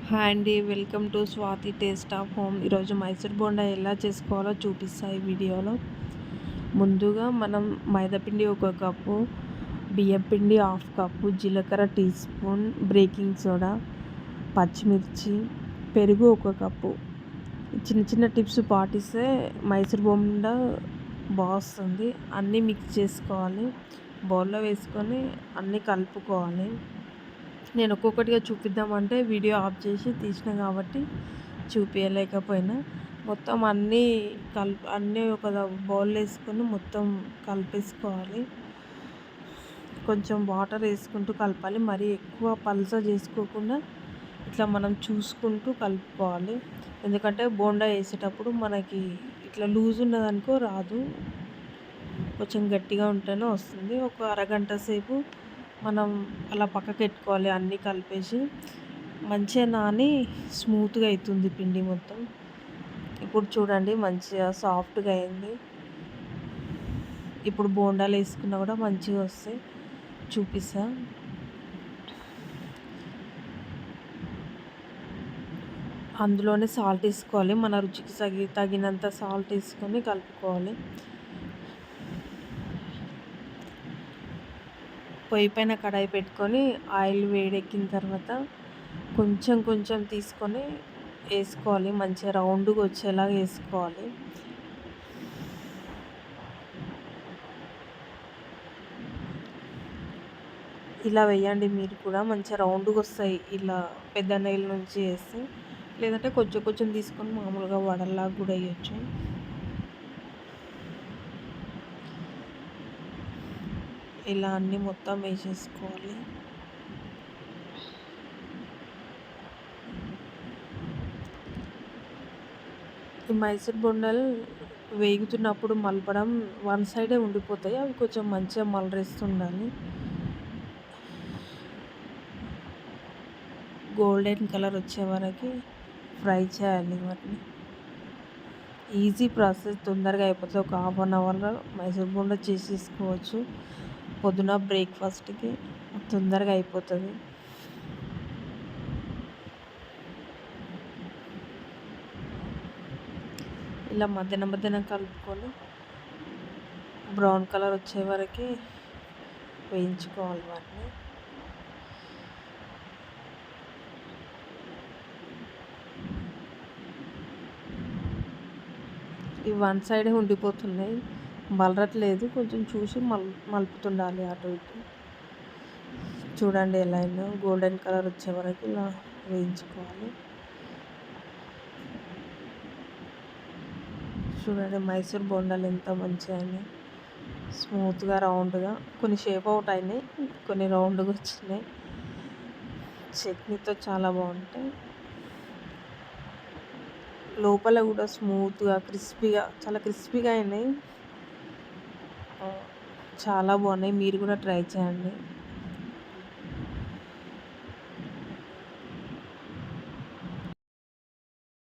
Hi అండి. Welcome to Swathi taste of home. ఈరోజు మైసూర్ బోండా ఎలా చేసుకోవాలో చూపిస్తా ఈ వీడియోలో. ముందుగా మనం మైదాపిండి 1 కప్పు, బియ్యం పిండి 1/2 కప్పు, జీలకర్ర టీ స్పూన్, బేకింగ్ సోడా, పచ్చిమిర్చి, పెరుగు 1 కప్పు. చిన్న చిన్న టిప్స్ పాటిస్తే మైసూర్ బోండా బాగొస్తుంది. అన్నీ మిక్స్ చేసుకోవాలి. బౌల్లో వేసుకొని అన్నీ కలుపుకోవాలి. నేను ఒక్కొక్కటిగా చూపిద్దామంటే వీడియో ఆఫ్ చేసి తీసిన కాబట్టి చూపించలేకపోయినా. మొత్తం అన్నీ ఒక బౌల్లో వేసుకొని మొత్తం కలిపేసుకోవాలి. కొంచెం వాటర్ వేసుకుంటూ కలపాలి. మరీ ఎక్కువ పల్చగా చేసుకోకుండా ఇట్లా మనం చూసుకుంటూ కలుపుకోవాలి. ఎందుకంటే బోండా వేసేటప్పుడు మనకి ఇట్లా లూజ్ ఉన్నదనుకో రాదు, కొంచెం గట్టిగా ఉంటేనే వస్తుంది. ఒక అరగంట సేపు మనం అలా పక్కకు పెట్టుకోవాలి. అన్నీ కలిపేసి మంచిగా నాని స్మూత్గా అవుతుంది పిండి మొత్తం. ఇప్పుడు చూడండి మంచిగా సాఫ్ట్గా అయింది. ఇప్పుడు బోండాలు వేసుకున్నా కూడా మంచిగా వస్తాయి. చూపిస్తా. అందులోనే సాల్ట్ వేసుకోవాలి. మన రుచికి తగినంత సాల్ట్ వేసుకొని కలుపుకోవాలి. పొయ్యి పైన కడాయి పెట్టుకొని ఆయిల్ వేడెక్కిన తర్వాత కొంచెం కొంచెం తీసుకొని వేసుకోవాలి. మంచిగా రౌండ్గా వచ్చేలాగా వేసుకోవాలి. ఇలా వేయండి మీరు కూడా, మంచిగా రౌండ్గా వస్తాయి ఇలా పెద్ద నెయ్యిల నుంచి వేస్తే. లేదంటే కొంచెం కొంచెం తీసుకొని మామూలుగా వడల్లాగా కూడా వేయచ్చు. ఇలా అన్నీ మొత్తం వేసేసుకోవాలి. ఈ మైసూర్ బొండలు వేగుతున్నప్పుడు మలపడం వన్ సైడే ఉండిపోతాయి. అవి కొంచెం మంచిగా మలరేస్తుండాలి. గోల్డెన్ కలర్ వచ్చే వరకు ఫ్రై చేయాలి వాటిని. ఈజీ ప్రాసెస్, తొందరగా అయిపోతుంది. ఒక ½ అవర్లో మైసూర్ బోండా చేసేసుకోవచ్చు. పొద్దున బ్రేక్ఫాస్ట్కి తొందరగా అయిపోతుంది. ఇలా మధ్యాహ్నం మధ్యాహ్నం కలుపుకొని బ్రౌన్ కలర్ వచ్చే వరకు వేయించుకోవాలి వాటిని. ఇవి వన్ సైడే ఉండిపోతున్నాయి, మలరట్లేదు. కొంచెం చూసి మలుపుతుండాలి అటు ఇటు. చూడండి ఎలా అయిందో, గోల్డెన్ కలర్ వచ్చే వరకు ఇలా వేయించుకోవాలి. చూడండి మైసూర్ బోండాలు ఎంత మంచిగా అయినాయి, స్మూత్గా రౌండ్గా. కొన్ని షేప్ అవుట్ అయినాయి, కొన్ని రౌండ్గా వచ్చినాయి. చట్నీతో చాలా బాగుంటాయి. లోపల కూడా స్మూత్గా చాలా క్రిస్పీగా అయినాయి. చాలా బాగున్నాయి. మీరు కూడా ట్రై చేయండి.